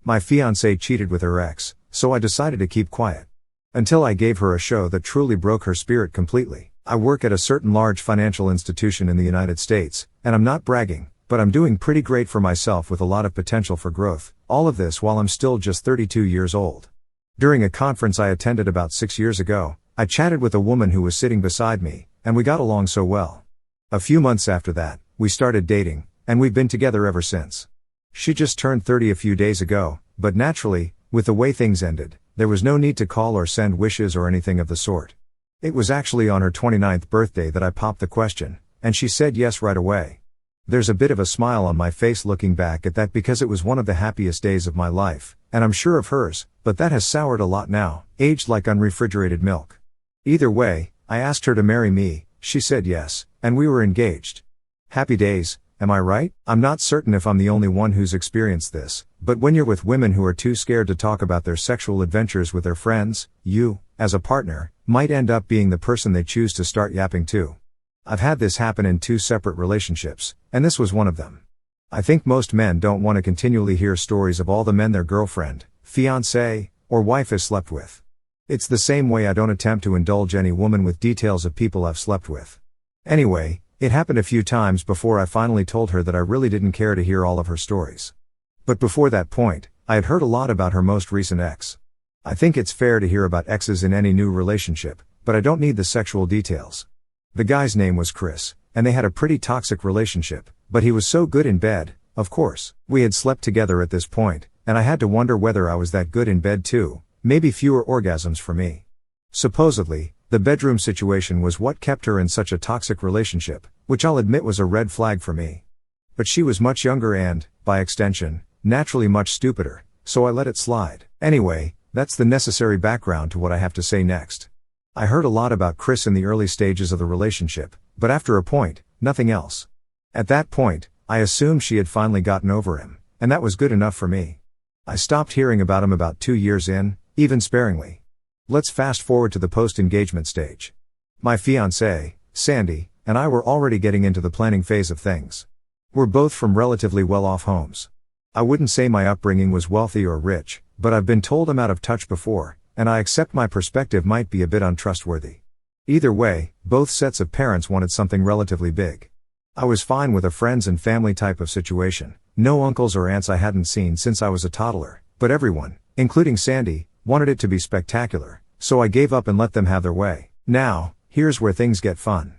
My fiancée cheated with her ex, so I decided to keep quiet. Until I gave her a show that truly broke her spirit completely. I work at a certain large financial institution in the United States, and I'm not bragging, but I'm doing pretty great for myself with a lot of potential for growth, all of this while I'm still just 32 years old. During a conference I attended about 6 years ago, I chatted with a woman who was sitting beside me, and we got along so well. A few months after that, we started dating, and we've been together ever since. She just turned 30 a few days ago, but naturally, with the way things ended, there was no need to call or send wishes or anything of the sort. It was actually on her 29th birthday that I popped the question, and she said yes right away. There's a bit of a smile on my face looking back at that because it was one of the happiest days of my life, and I'm sure of hers, but that has soured a lot now, aged like unrefrigerated milk. Either way, I asked her to marry me, she said yes, and we were engaged. Happy days, am I right? I'm not certain if I'm the only one who's experienced this, but when you're with women who are too scared to talk about their sexual adventures with their friends, you, as a partner, might end up being the person they choose to start yapping to. I've had this happen in 2 separate relationships, and this was one of them. I think most men don't want to continually hear stories of all the men their girlfriend, fiancé, or wife has slept with. It's the same way I don't attempt to indulge any woman with details of people I've slept with. Anyway, it happened a few times before I finally told her that I really didn't care to hear all of her stories. But before that point, I had heard a lot about her most recent ex. I think it's fair to hear about exes in any new relationship, but I don't need the sexual details. The guy's name was Chris, and they had a pretty toxic relationship, but he was so good in bed, of course. We had slept together at this point, and I had to wonder whether I was that good in bed too, maybe fewer orgasms for me. Supposedly, the bedroom situation was what kept her in such a toxic relationship, which I'll admit was a red flag for me. But she was much younger and, by extension, naturally much stupider, so I let it slide. Anyway, that's the necessary background to what I have to say next. I heard a lot about Chris in the early stages of the relationship, but after a point, nothing else. At that point, I assumed she had finally gotten over him, and that was good enough for me. I stopped hearing about him about 2 years in, even sparingly. Let's fast forward to the post-engagement stage. My fiancée, Sandy, and I were already getting into the planning phase of things. We're both from relatively well-off homes. I wouldn't say my upbringing was wealthy or rich, but I've been told I'm out of touch before, and I accept my perspective might be a bit untrustworthy. Either way, both sets of parents wanted something relatively big. I was fine with a friends and family type of situation, no uncles or aunts I hadn't seen since I was a toddler, but everyone, including Sandy, wanted it to be spectacular, so I gave up and let them have their way. Now, here's where things get fun.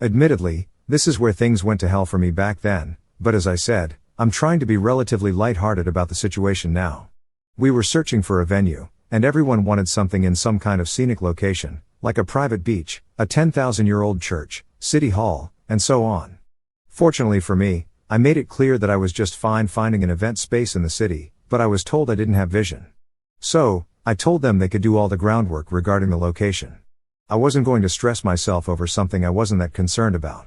Admittedly, this is where things went to hell for me back then, but as I said, I'm trying to be relatively lighthearted about the situation now. We were searching for a venue, and everyone wanted something in some kind of scenic location, like a private beach, a 10,000-year-old church, city hall, and so on. Fortunately for me, I made it clear that I was just fine finding an event space in the city, but I was told I didn't have vision. So, I told them they could do all the groundwork regarding the location. I wasn't going to stress myself over something I wasn't that concerned about.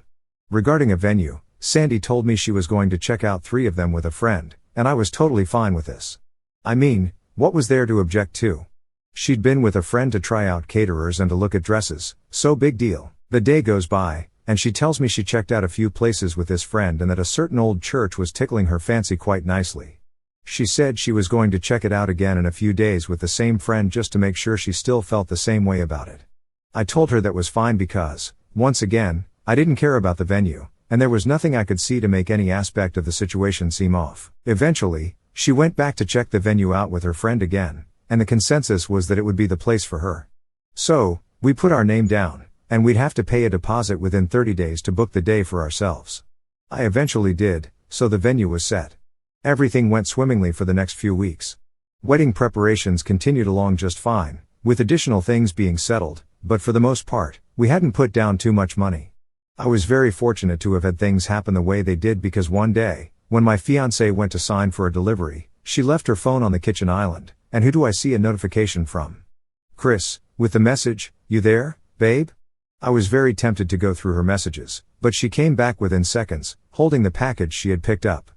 Regarding a venue, Sandy told me she was going to check out 3 of them with a friend, and I was totally fine with this. I mean, what was there to object to? She'd been with a friend to try out caterers and to look at dresses, so big deal. The day goes by, and she tells me she checked out a few places with this friend and that a certain old church was tickling her fancy quite nicely. She said she was going to check it out again in a few days with the same friend just to make sure she still felt the same way about it. I told her that was fine because, once again, I didn't care about the venue, and there was nothing I could see to make any aspect of the situation seem off. Eventually, she went back to check the venue out with her friend again, and the consensus was that it would be the place for her. So, we put our name down, and we'd have to pay a deposit within 30 days to book the day for ourselves. I eventually did, so the venue was set. Everything went swimmingly for the next few weeks. Wedding preparations continued along just fine, with additional things being settled, but for the most part, we hadn't put down too much money. I was very fortunate to have had things happen the way they did because one day, when my fiancée went to sign for a delivery, she left her phone on the kitchen island, and who do I see a notification from? Chris, with the message, "You there, babe?" I was very tempted to go through her messages, but she came back within seconds, holding the package she had picked up.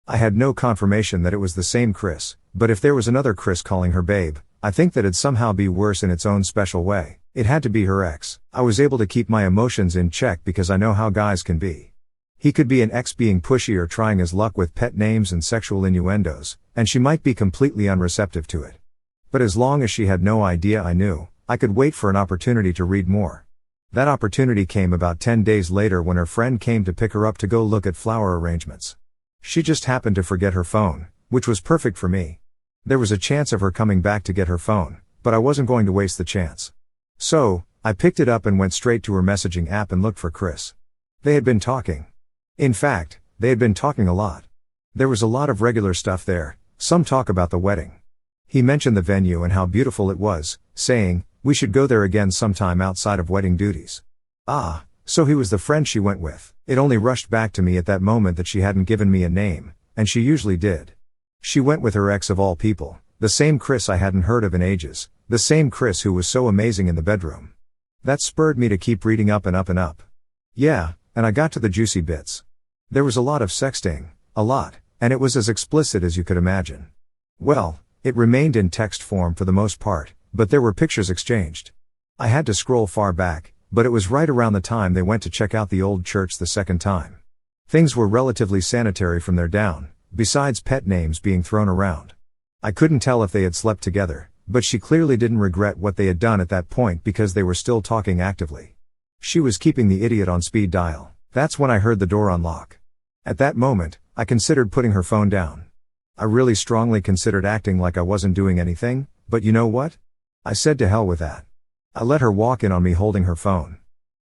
I had no confirmation that it was the same Chris, but if there was another Chris calling her babe, I think that'd somehow be worse in its own special way. It had to be her ex. I was able to keep my emotions in check because I know how guys can be. He could be an ex being pushy or trying his luck with pet names and sexual innuendos, and she might be completely unreceptive to it. But as long as she had no idea I knew, I could wait for an opportunity to read more. That opportunity came about 10 days later when her friend came to pick her up to go look at flower arrangements. She just happened to forget her phone, which was perfect for me. There was a chance of her coming back to get her phone, but I wasn't going to waste the chance. So, I picked it up and went straight to her messaging app and looked for Chris. They had been talking. In fact, they had been talking a lot. There was a lot of regular stuff there, some talk about the wedding. He mentioned the venue and how beautiful it was, saying, we should go there again sometime outside of wedding duties. Ah, so he was the friend she went with. It only rushed back to me at that moment that she hadn't given me a name, and she usually did. She went with her ex of all people, the same Chris I hadn't heard of in ages, the same Chris who was so amazing in the bedroom. That spurred me to keep reading up and up and up. Yeah, and I got to the juicy bits. There was a lot of sexting, a lot, and it was as explicit as you could imagine. Well, it remained in text form for the most part, but there were pictures exchanged. I had to scroll far back, but it was right around the time they went to check out the old church the second time. Things were relatively sanitary from there down, besides pet names being thrown around. I couldn't tell if they had slept together, but she clearly didn't regret what they had done at that point because they were still talking actively. She was keeping the idiot on speed dial. That's when I heard the door unlock. At that moment, I considered putting her phone down. I really strongly considered acting like I wasn't doing anything, but you know what? I said to hell with that. I let her walk in on me holding her phone.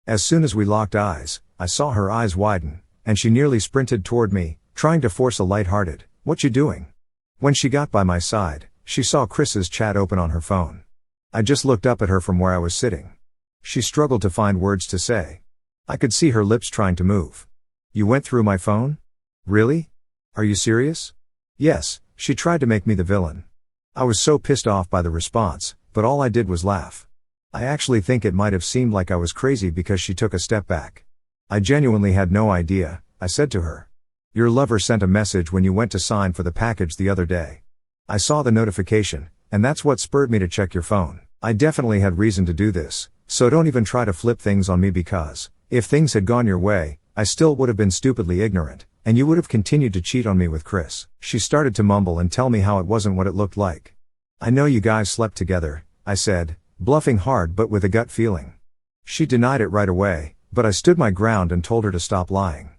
As soon as we locked eyes, I saw her eyes widen, and she nearly sprinted toward me, trying to force a light-hearted, "What you doing?" When she got by my side, she saw Chris's chat open on her phone. I just looked up at her from where I was sitting. She struggled to find words to say. I could see her lips trying to move. "You went through my phone? Really? Are you serious?" Yes, she tried to make me the villain. I was so pissed off by the response, but all I did was laugh. I actually think it might have seemed like I was crazy because she took a step back. "I genuinely had no idea," I said to her. "Your lover sent a message when you went to sign for the package the other day. I saw the notification, and that's what spurred me to check your phone. I definitely had reason to do this, so don't even try to flip things on me because, if things had gone your way, I still would have been stupidly ignorant, and you would have continued to cheat on me with Chris." She started to mumble and tell me how it wasn't what it looked like. "I know you guys slept together," I said, bluffing hard but with a gut feeling. She denied it right away, but I stood my ground and told her to stop lying.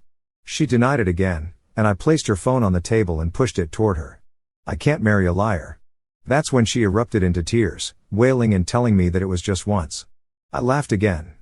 She denied it again, and I placed her phone on the table and pushed it toward her. "I can't marry a liar." That's when she erupted into tears, wailing and telling me that it was just once. I laughed again.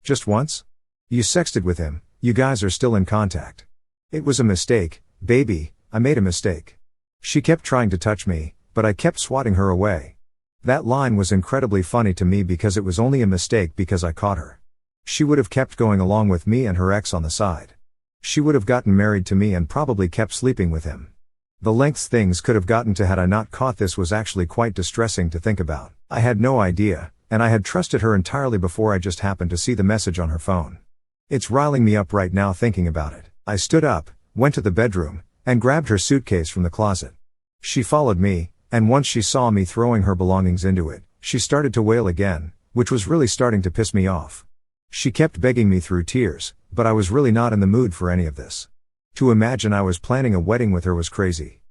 "Just once? You sexted with him, you guys are still in contact." "It was a mistake, baby, I made a mistake." She kept trying to touch me, but I kept swatting her away. That line was incredibly funny to me because it was only a mistake because I caught her. She would have kept going along with me and her ex on the side. She would have gotten married to me and probably kept sleeping with him. The lengths things could have gotten to had I not caught this was actually quite distressing to think about. I had no idea, and I had trusted her entirely before I just happened to see the message on her phone. It's riling me up right now thinking about it. I stood up, went to the bedroom, and grabbed her suitcase from the closet. She followed me, and once she saw me throwing her belongings into it, she started to wail again, which was really starting to piss me off. She kept begging me through tears, but I was really not in the mood for any of this. To imagine I was planning a wedding with her was crazy.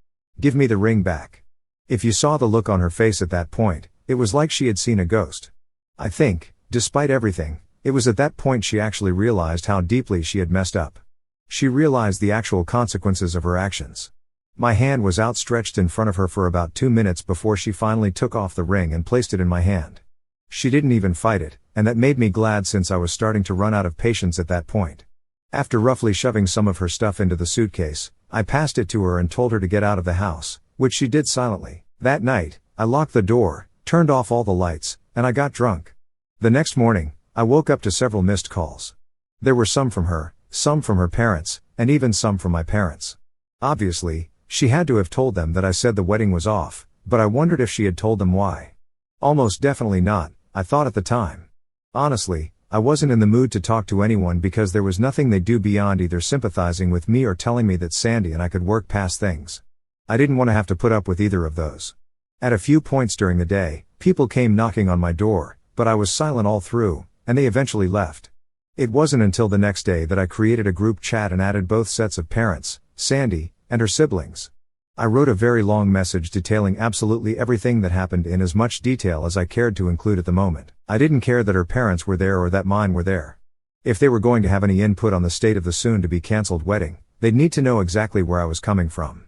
"Give me the ring back." If you saw the look on her face at that point, it was like she had seen a ghost. I think, despite everything, it was at that point she actually realized how deeply she had messed up. She realized the actual consequences of her actions. My hand was outstretched in front of her for about 2 minutes before she finally took off the ring and placed it in my hand. She didn't even fight it, and that made me glad since I was starting to run out of patience at that point. After roughly shoving some of her stuff into the suitcase, I passed it to her and told her to get out of the house, which she did silently. That night, I locked the door, turned off all the lights, and I got drunk. The next morning, I woke up to several missed calls. There were some from her, some from her parents, and even some from my parents. Obviously, she had to have told them that I said the wedding was off, but I wondered if she had told them why. Almost definitely not, I thought at the time. Honestly, I wasn't in the mood to talk to anyone because there was nothing they'd do beyond either sympathizing with me or telling me that Sandy and I could work past things. I didn't want to have to put up with either of those. At a few points during the day, people came knocking on my door, but I was silent all through, and they eventually left. It wasn't until the next day that I created a group chat and added both sets of parents, Sandy, and her siblings. I wrote a very long message detailing absolutely everything that happened in as much detail as I cared to include at the moment. I didn't care that her parents were there or that mine were there. If they were going to have any input on the state of the soon-to-be cancelled wedding, they'd need to know exactly where I was coming from.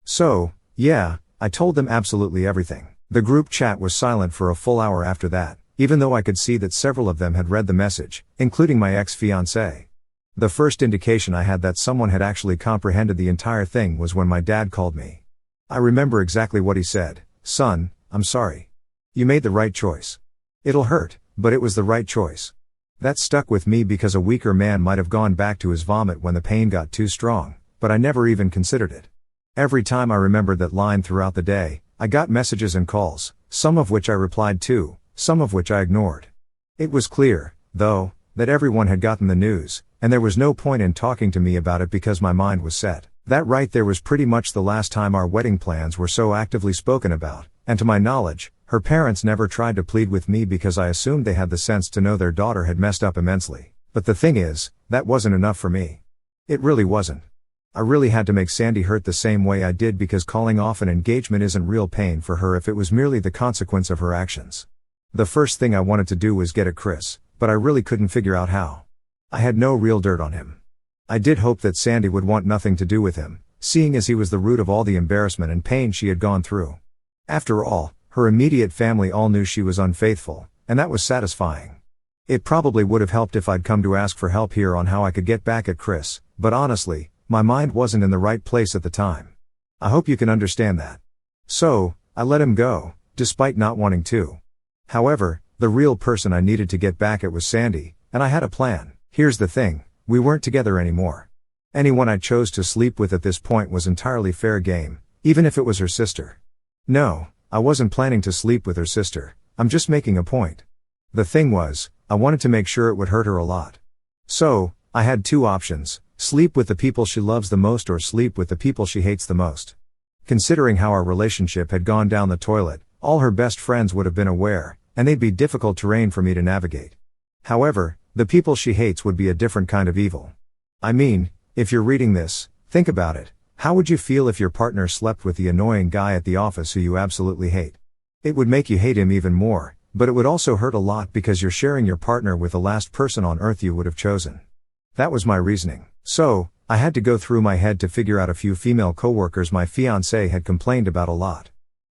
So, yeah, I told them absolutely everything. The group chat was silent for a full hour after that, even though I could see that several of them had read the message, including my ex-fiancée. The first indication I had that someone had actually comprehended the entire thing was when my dad called me. I remember exactly what he said. "Son, I'm sorry. You made the right choice. It'll hurt, but it was the right choice." That stuck with me because a weaker man might have gone back to his vomit when the pain got too strong, but I never even considered it. Every time I remembered that line throughout the day, I got messages and calls, some of which I replied to, some of which I ignored. It was clear, though, that everyone had gotten the news, and there was no point in talking to me about it because my mind was set. That right there was pretty much the last time our wedding plans were so actively spoken about, and to my knowledge, her parents never tried to plead with me because I assumed they had the sense to know their daughter had messed up immensely. But the thing is, that wasn't enough for me. It really wasn't. I really had to make Sandy hurt the same way I did because calling off an engagement isn't real pain for her if it was merely the consequence of her actions. The first thing I wanted to do was get at Chris, but I really couldn't figure out how. I had no real dirt on him. I did hope that Sandy would want nothing to do with him, seeing as he was the root of all the embarrassment and pain she had gone through. After all, her immediate family all knew she was unfaithful, and that was satisfying. It probably would have helped if I'd come to ask for help here on how I could get back at Chris, but honestly, my mind wasn't in the right place at the time. I hope you can understand that. So, I let him go, despite not wanting to. However, the real person I needed to get back at was Sandy, and I had a plan. Here's the thing, we weren't together anymore. Anyone I chose to sleep with at this point was entirely fair game, even if it was her sister. No, I wasn't planning to sleep with her sister, I'm just making a point. The thing was, I wanted to make sure it would hurt her a lot. So, I had two options, sleep with the people she loves the most or sleep with the people she hates the most. Considering how our relationship had gone down the toilet, all her best friends would have been aware, and they'd be difficult terrain for me to navigate. However, the people she hates would be a different kind of evil. I mean, if you're reading this, think about it. How would you feel if your partner slept with the annoying guy at the office who you absolutely hate? It would make you hate him even more, but it would also hurt a lot because you're sharing your partner with the last person on earth you would have chosen. That was my reasoning. So, I had to go through my head to figure out a few female coworkers my fiancée had complained about a lot.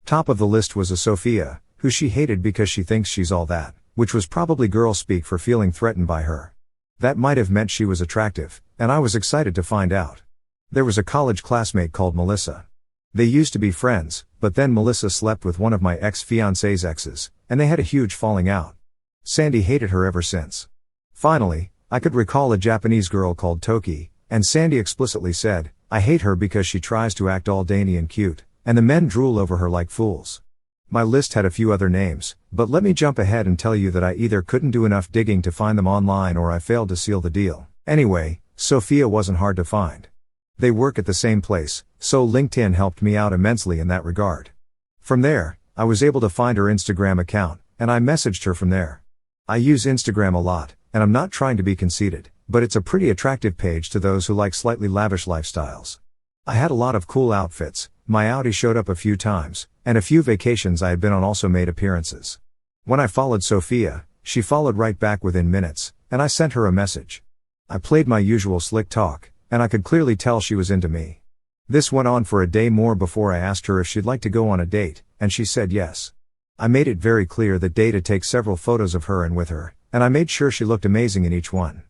Top of the list was a Sophia, who she hated because she thinks she's all that, which was probably girl speak for feeling threatened by her. That might have meant she was attractive, and I was excited to find out. There was a college classmate called Melissa. They used to be friends, but then Melissa slept with one of my ex-fiancée's exes, and they had a huge falling out. Sandy hated her ever since. Finally, I could recall a Japanese girl called Toki, and Sandy explicitly said, "I hate her because she tries to act all dainty and cute, and the men drool over her like fools." My list had a few other names, but let me jump ahead and tell you that I either couldn't do enough digging to find them online or I failed to seal the deal. Anyway, Sophia wasn't hard to find. They work at the same place, so LinkedIn helped me out immensely in that regard. From there, I was able to find her Instagram account, and I messaged her from there. I use Instagram a lot, and I'm not trying to be conceited, but it's a pretty attractive page to those who like slightly lavish lifestyles. I had a lot of cool outfits, my Audi showed up a few times, and a few vacations I had been on also made appearances. When I followed Sophia, she followed right back within minutes, and I sent her a message. I played my usual slick talk, and I could clearly tell she was into me. This went on for a day more before I asked her if she'd like to go on a date, and she said yes. I made it very clear that day to take several photos of her and with her, and I made sure she looked amazing in each one.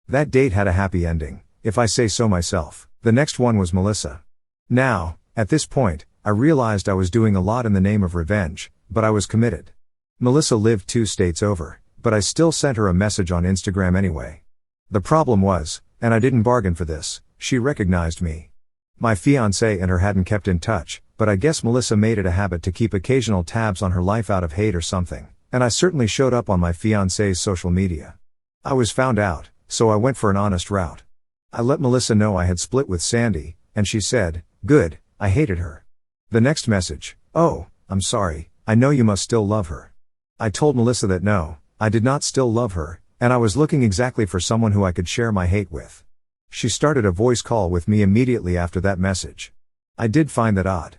That date had a happy ending, if I say so myself. The next one was Melissa. Now, at this point, I realized I was doing a lot in the name of revenge, but I was committed. Melissa lived 2 states over, but I still sent her a message on Instagram anyway. The problem was, and I didn't bargain for this, she recognized me. My fiancé and her hadn't kept in touch, but I guess Melissa made it a habit to keep occasional tabs on her life out of hate or something, and I certainly showed up on my fiancé's social media. I was found out, so I went for an honest route. I let Melissa know I had split with Sandy, and she said, "Good, I hated her." The next message, "Oh, I'm sorry, I know you must still love her." I told Melissa that no, I did not still love her, and I was looking exactly for someone who I could share my hate with. She started a voice call with me immediately after that message. I did find that odd.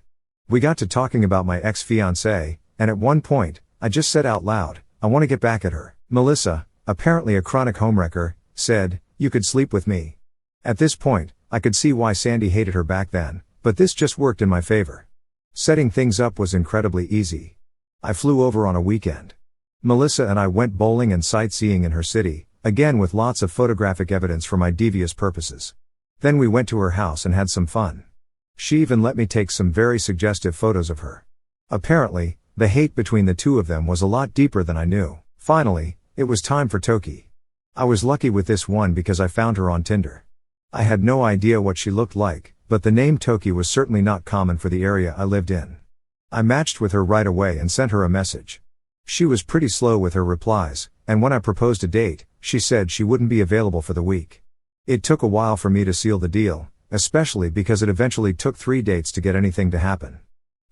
We got to talking about my ex-fiancée, and at one point, I just said out loud, I want to get back at her. Melissa, apparently a chronic homewrecker, said, you could sleep with me. At this point, I could see why Sandy hated her back then, but this just worked in my favor. Setting things up was incredibly easy. I flew over on a weekend. Melissa and I went bowling and sightseeing in her city, again with lots of photographic evidence for my devious purposes. Then we went to her house and had some fun. She even let me take some very suggestive photos of her. Apparently, the hate between the two of them was a lot deeper than I knew. Finally, it was time for Toki. I was lucky with this one because I found her on Tinder. I had no idea what she looked like, but the name Toki was certainly not common for the area I lived in. I matched with her right away and sent her a message. She was pretty slow with her replies, and when I proposed a date, she said she wouldn't be available for the week. It took a while for me to seal the deal, especially because it eventually took 3 dates to get anything to happen.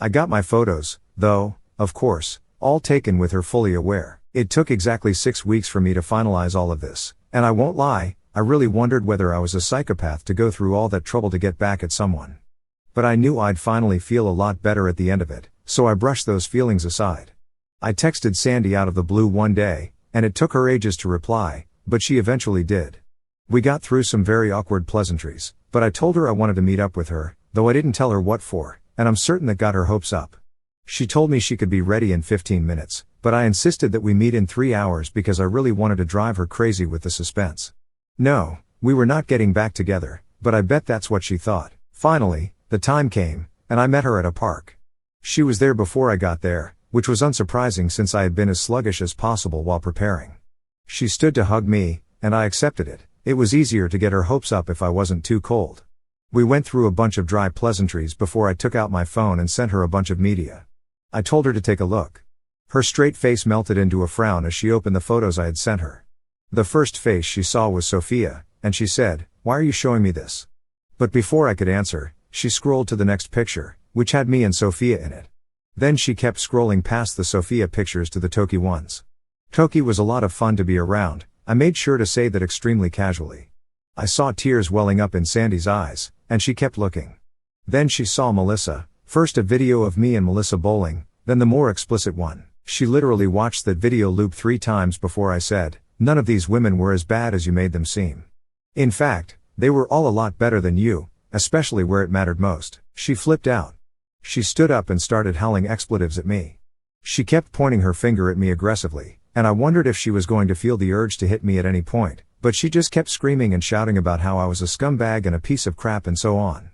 I got my photos, though, of course, all taken with her fully aware. It took exactly 6 weeks for me to finalize all of this, and I won't lie, I really wondered whether I was a psychopath to go through all that trouble to get back at someone. But I knew I'd finally feel a lot better at the end of it, so I brushed those feelings aside. I texted Sandy out of the blue one day, and it took her ages to reply, but she eventually did. We got through some very awkward pleasantries, but I told her I wanted to meet up with her, though I didn't tell her what for, and I'm certain that got her hopes up. She told me she could be ready in 15 minutes, but I insisted that we meet in 3 hours because I really wanted to drive her crazy with the suspense. No, we were not getting back together, but I bet that's what she thought. Finally, the time came, and I met her at a park. She was there before I got there, which was unsurprising since I had been as sluggish as possible while preparing. She stood to hug me, and I accepted it. It was easier to get her hopes up if I wasn't too cold. We went through a bunch of dry pleasantries before I took out my phone and sent her a bunch of media. I told her to take a look. Her straight face melted into a frown as she opened the photos I had sent her. The first face she saw was Sophia, and she said, "Why are you showing me this?" But before I could answer, she scrolled to the next picture, which had me and Sophia in it. Then she kept scrolling past the Sophia pictures to the Toki ones. Toki was a lot of fun to be around, I made sure to say that extremely casually. I saw tears welling up in Sandy's eyes, and she kept looking. Then she saw Melissa, first a video of me and Melissa bowling, then the more explicit one. She literally watched that video loop 3 times before I said, "None of these women were as bad as you made them seem. In fact, they were all a lot better than you, especially where it mattered most." She flipped out. She stood up and started howling expletives at me. She kept pointing her finger at me aggressively, and I wondered if she was going to feel the urge to hit me at any point, but she just kept screaming and shouting about how I was a scumbag and a piece of crap and so on.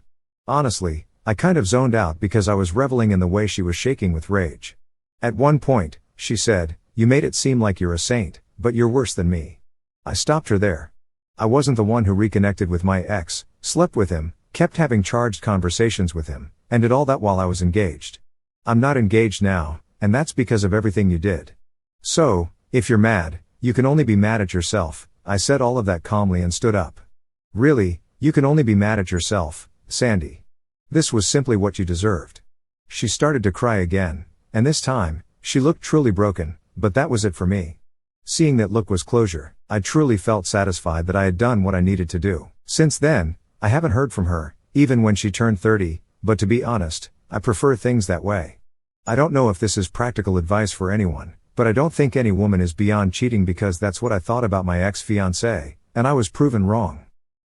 Honestly, I kind of zoned out because I was reveling in the way she was shaking with rage. At one point, she said, "You made it seem like you're a saint, but you're worse than me." I stopped her there. I wasn't the one who reconnected with my ex, slept with him, kept having charged conversations with him, and did all that while I was engaged. I'm not engaged now, and that's because of everything you did. So, if you're mad, you can only be mad at yourself. I said all of that calmly and stood up. Really, you can only be mad at yourself, Sandy. This was simply what you deserved. She started to cry again, and this time, she looked truly broken, but that was it for me. Seeing that look was closure. I truly felt satisfied that I had done what I needed to do. Since then, I haven't heard from her, even when she turned 30, but to be honest, I prefer things that way. I don't know if this is practical advice for anyone, but I don't think any woman is beyond cheating because that's what I thought about my ex-fiancée, and I was proven wrong.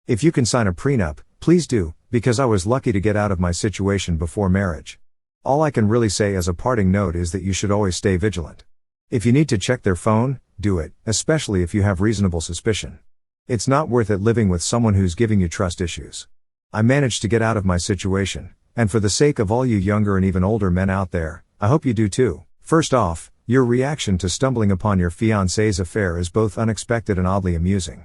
If you can sign a prenup, please do, because I was lucky to get out of my situation before marriage. All I can really say as a parting note is that you should always stay vigilant. If you need to check their phone, do it, especially if you have reasonable suspicion. It's not worth it living with someone who's giving you trust issues. I managed to get out of my situation, and for the sake of all you younger and even older men out there, I hope you do too. First off, your reaction to stumbling upon your fiancé's affair is both unexpected and oddly amusing.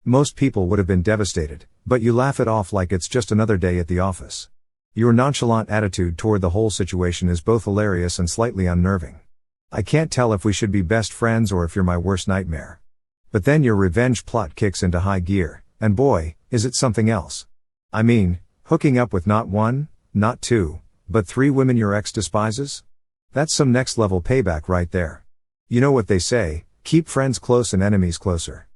Most people would have been devastated, but you laugh it off like it's just another day at the office. Your nonchalant attitude toward the whole situation is both hilarious and slightly unnerving. I can't tell if we should be best friends or if you're my worst nightmare. But then your revenge plot kicks into high gear, and boy, is it something else. I mean, hooking up with not 1, not 2, but 3 women your ex despises? That's some next level payback right there. You know what they say, keep friends close and enemies closer.